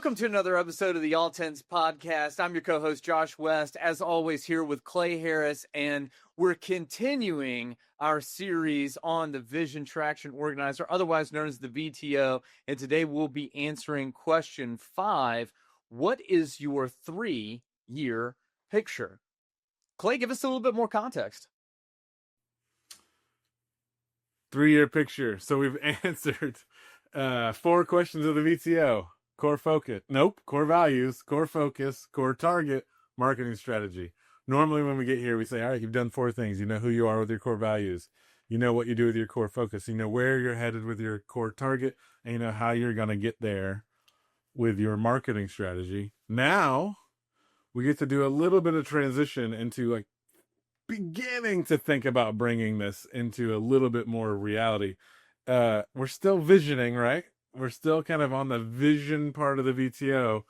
Welcome to another episode of the All Tens podcast. I'm your co-host, Josh West, as always here with Clay Harris, and we're continuing our series on the Vision Traction Organizer, otherwise known as the VTO, and today we'll be answering question 5. What is your 3-year picture? Clay, give us a little bit more context. 3-year picture. So we've answered 4 questions of the VTO. Core focus. Nope. Core values, core focus, core target, marketing strategy. Normally when we get here, we say, all right, you've done 4 things. You know who you are with your core values. You know what you do with your core focus. You know where you're headed with your core target, and you know how you're going to get there with your marketing strategy. Now we get to do a little bit of transition into like beginning to think about bringing this into a little bit more reality. We're still visioning, right? We're still kind of on the vision part of the VTO,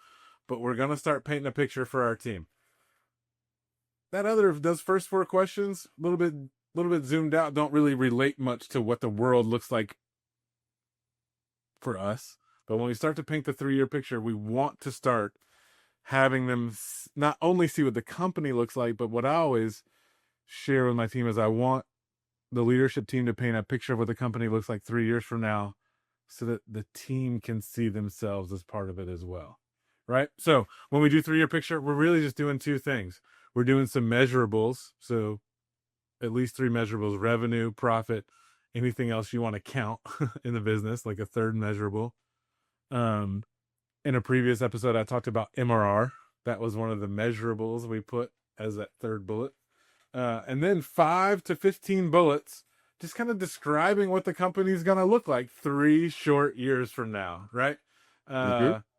but we're going to start painting a picture for our team. Those first 4 questions, a little bit zoomed out, don't really relate much to what the world looks like for us. But when we start to paint the 3-year picture, we want to start having them not only see what the company looks like, but what I always share with my team is I want the leadership team to paint a picture of what the company looks like 3 years from now, so that the team can see themselves as part of it as well, right? So when we do 3-year picture, we're really just doing 2 things. We're doing some measurables, so at least 3 measurables: revenue, profit, anything else you want to count in the business, like a third measurable. In a previous episode, I talked about MRR. That was one of the measurables we put as that third bullet. And then 5 to 15 bullets, just kind of describing what the company's going to look like 3 short years from now, right?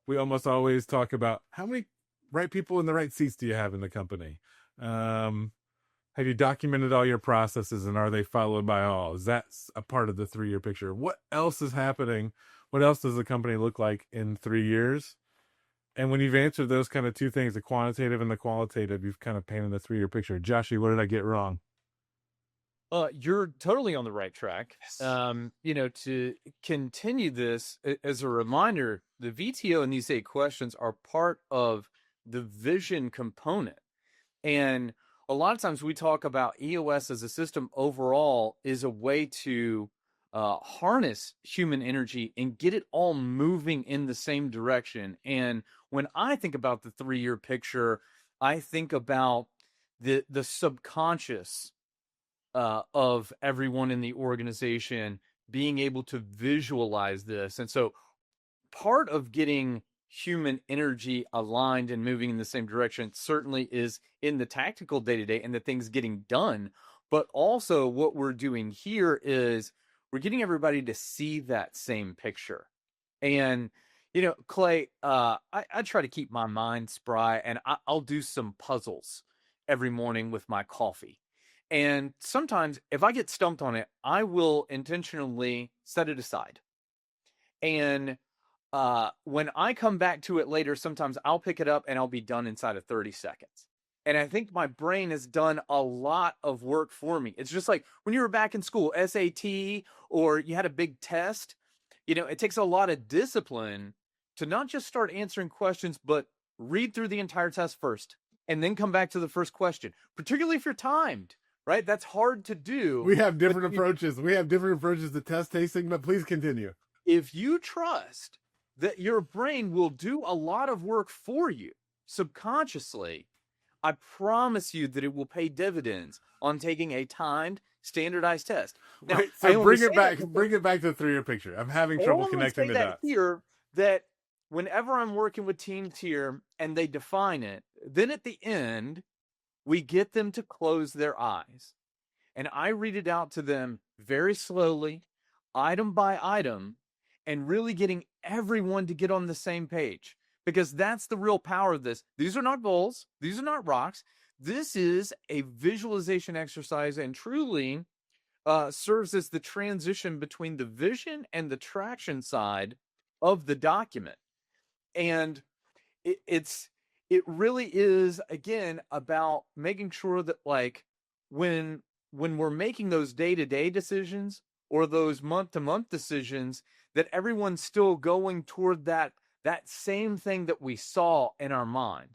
We almost always talk about how many right people in the right seats do you have in the company? Have you documented all your processes, and are they followed by all? Is that a part of the 3-year picture? What else is happening? What else does the company look like in 3 years? And when you've answered those kind of 2 things, the quantitative and the qualitative, you've kind of painted the 3-year picture. Joshy, what did I get wrong? You're totally on the right track. Yes. To continue this, as a reminder, the VTO and these 8 questions are part of the vision component. And a lot of times we talk about EOS as a system overall is a way to harness human energy and get it all moving in the same direction. And when I think about the 3-year picture, I think about the subconscious of everyone in the organization being able to visualize this. And so part of getting human energy aligned and moving in the same direction certainly is in the tactical day-to-day and the things getting done. But also what we're doing here is we're getting everybody to see that same picture. And, Clay, I try to keep my mind spry, and I'll do some puzzles every morning with my coffee. And sometimes if I get stumped on it, I will intentionally set it aside. And when I come back to it later, sometimes I'll pick it up and I'll be done inside of 30 seconds. And I think my brain has done a lot of work for me. It's just like when you were back in school, SAT, or you had a big test, it takes a lot of discipline to not just start answering questions, but read through the entire test first and then come back to the first question, particularly if you're timed. Right? That's hard to do. We have different approaches. We have different approaches to test tasting, but please continue. If you trust that your brain will do a lot of work for you subconsciously, I promise you that it will pay dividends on taking a timed, standardized test. Now, wait, so bring it back to the 3-year picture. I'm having trouble connecting the dots. Here, that whenever I'm working with teams here and they define it, then at the end, we get them to close their eyes. And I read it out to them very slowly, item by item, and really getting everyone to get on the same page. Because that's the real power of this. These are not goals. These are not rocks. This is a visualization exercise and truly serves as the transition between the vision and the traction side of the document. And it really is, again, about making sure that, like, when we're making those day-to-day decisions or those month-to-month decisions, that everyone's still going toward that that same thing that we saw in our mind.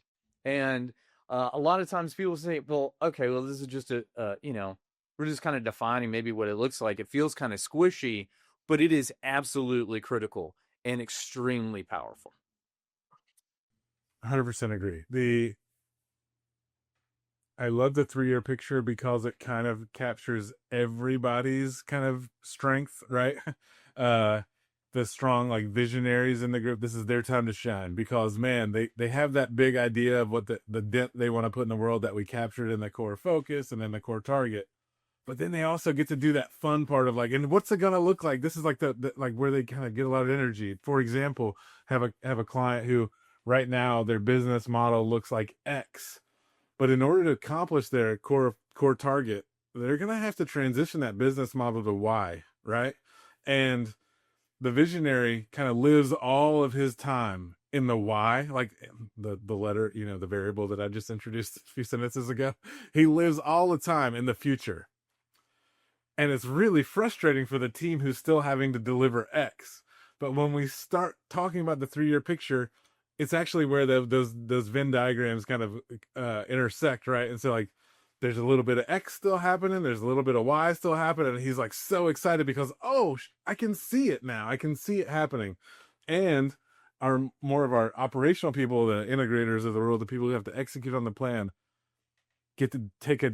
And a lot of times people say, well, okay, well, this is just we're just kind of defining maybe what it looks like. It feels kind of squishy, but it is absolutely critical and extremely powerful. 100% agree. I love the 3-year picture because it kind of captures everybody's kind of strength, right? Uh, the strong like visionaries in the group. This is their time to shine because man, they have that big idea of what the dent they want to put in the world that we captured in the core focus and in the core target. But then they also get to do that fun part of like, and what's it gonna look like? This is like the like where they kind of get a lot of energy. For example, have a client who right now their business model looks like X, but in order to accomplish their core target, they're gonna have to transition that business model to Y, right? And the visionary kind of lives all of his time in the Y, like the letter, the variable that I just introduced a few sentences ago. He lives all the time in the future. And it's really frustrating for the team who's still having to deliver X. But when we start talking about the 3-year picture, it's actually where those Venn diagrams kind of intersect, right? And so like there's a little bit of X still happening, there's a little bit of Y still happening, and he's like so excited because I can see it now, I can see it happening. And our more of our operational people, the integrators of the world, the people who have to execute on the plan, get to take a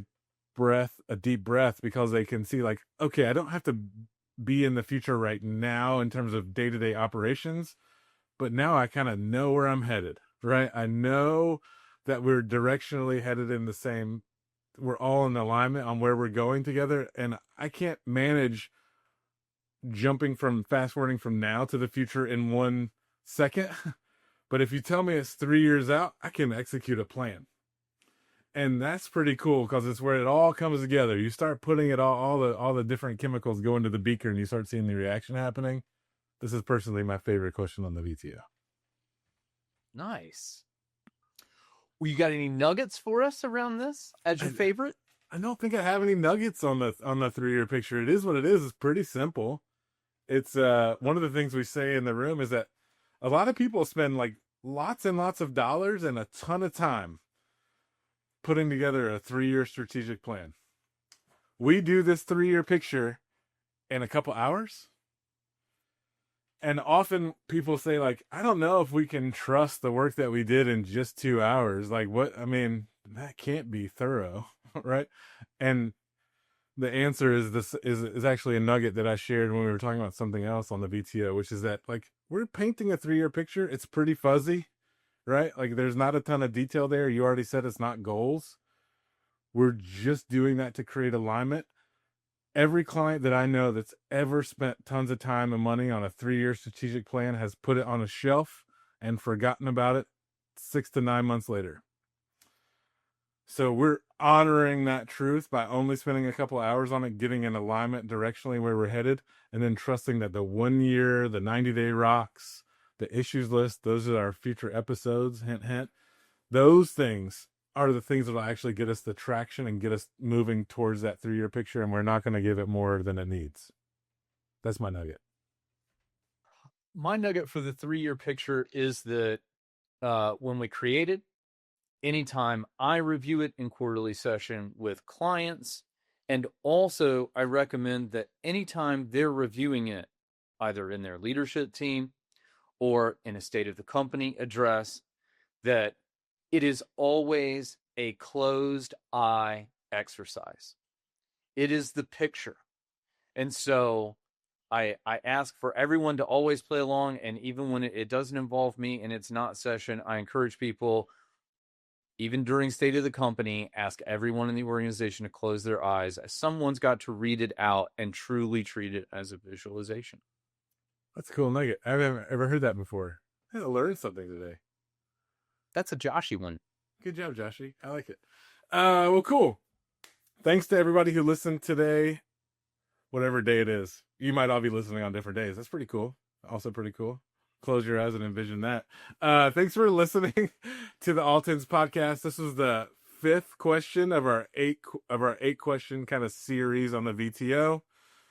deep breath because they can see like, okay, I don't have to be in the future right now in terms of day-to-day operations, but now I kind of know where I'm headed, right? I know that we're directionally headed in the same, we're all in alignment on where we're going together. And I can't manage fast forwarding from now to the future in 1 second. But if you tell me it's 3 years out, I can execute a plan. And that's pretty cool because it's where it all comes together. You start putting it all the different chemicals go into the beaker and you start seeing the reaction happening. This is personally my favorite question on the VTO. Nice. Well, you got any nuggets for us around this as your favorite? I don't think I have any nuggets on the 3-year picture. It is what it is. It's pretty simple. It's one of the things we say in the room is that a lot of people spend like lots and lots of dollars and a ton of time putting together a 3-year strategic plan. We do this 3-year picture in a couple hours. And often people say like, I don't know if we can trust the work that we did in just 2 hours. Like what, I mean, that can't be thorough, right? And the answer is this is actually a nugget that I shared when we were talking about something else on the VTO, which is that like we're painting a 3-year picture. It's pretty fuzzy, right? Like there's not a ton of detail there. You already said it's not goals. We're just doing that to create alignment. Every client that I know that's ever spent tons of time and money on a 3-year strategic plan has put it on a shelf and forgotten about it 6 to 9 months later. So we're honoring that truth by only spending a couple hours on it, getting in alignment directionally where we're headed, and then trusting that the 1 year, the 90-day rocks, the issues list, those are our future episodes, hint, hint. Those things are the things that will actually get us the traction and get us moving towards that 3-year picture, and we're not going to give it more than it needs. That's my nugget. My nugget for the 3-year picture is that when we create it, anytime I review it in quarterly session with clients, and also I recommend that anytime they're reviewing it, either in their leadership team or in a state of the company address, that it is always a closed eye exercise. It is the picture. And so I ask for everyone to always play along. And even when it doesn't involve me and it's not session, I encourage people, even during state of the company, ask everyone in the organization to close their eyes. Someone's got to read it out and truly treat it as a visualization. That's a cool nugget. I haven't ever heard that before. I learned something today. That's a Joshy one. Good job, Joshy. I like it. Well, cool. Thanks to everybody who listened today, whatever day it is. You might all be listening on different days. That's pretty cool. Also pretty cool. Close your eyes and envision that. Thanks for listening to the All Tens podcast. This was the 5th question of our 8 question kind of series on the VTO.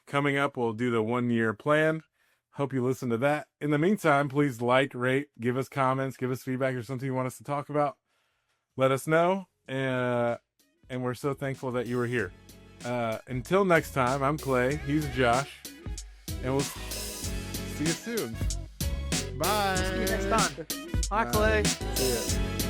Coming up, we'll do the 1-year plan. Hope you listen to that. In the meantime, please like, rate, give us comments, give us feedback or something you want us to talk about. Let us know. And we're so thankful that you were here. Until next time, I'm Clay. He's Josh. And we'll see you soon. Bye. See you next time. Bye, Clay. See ya.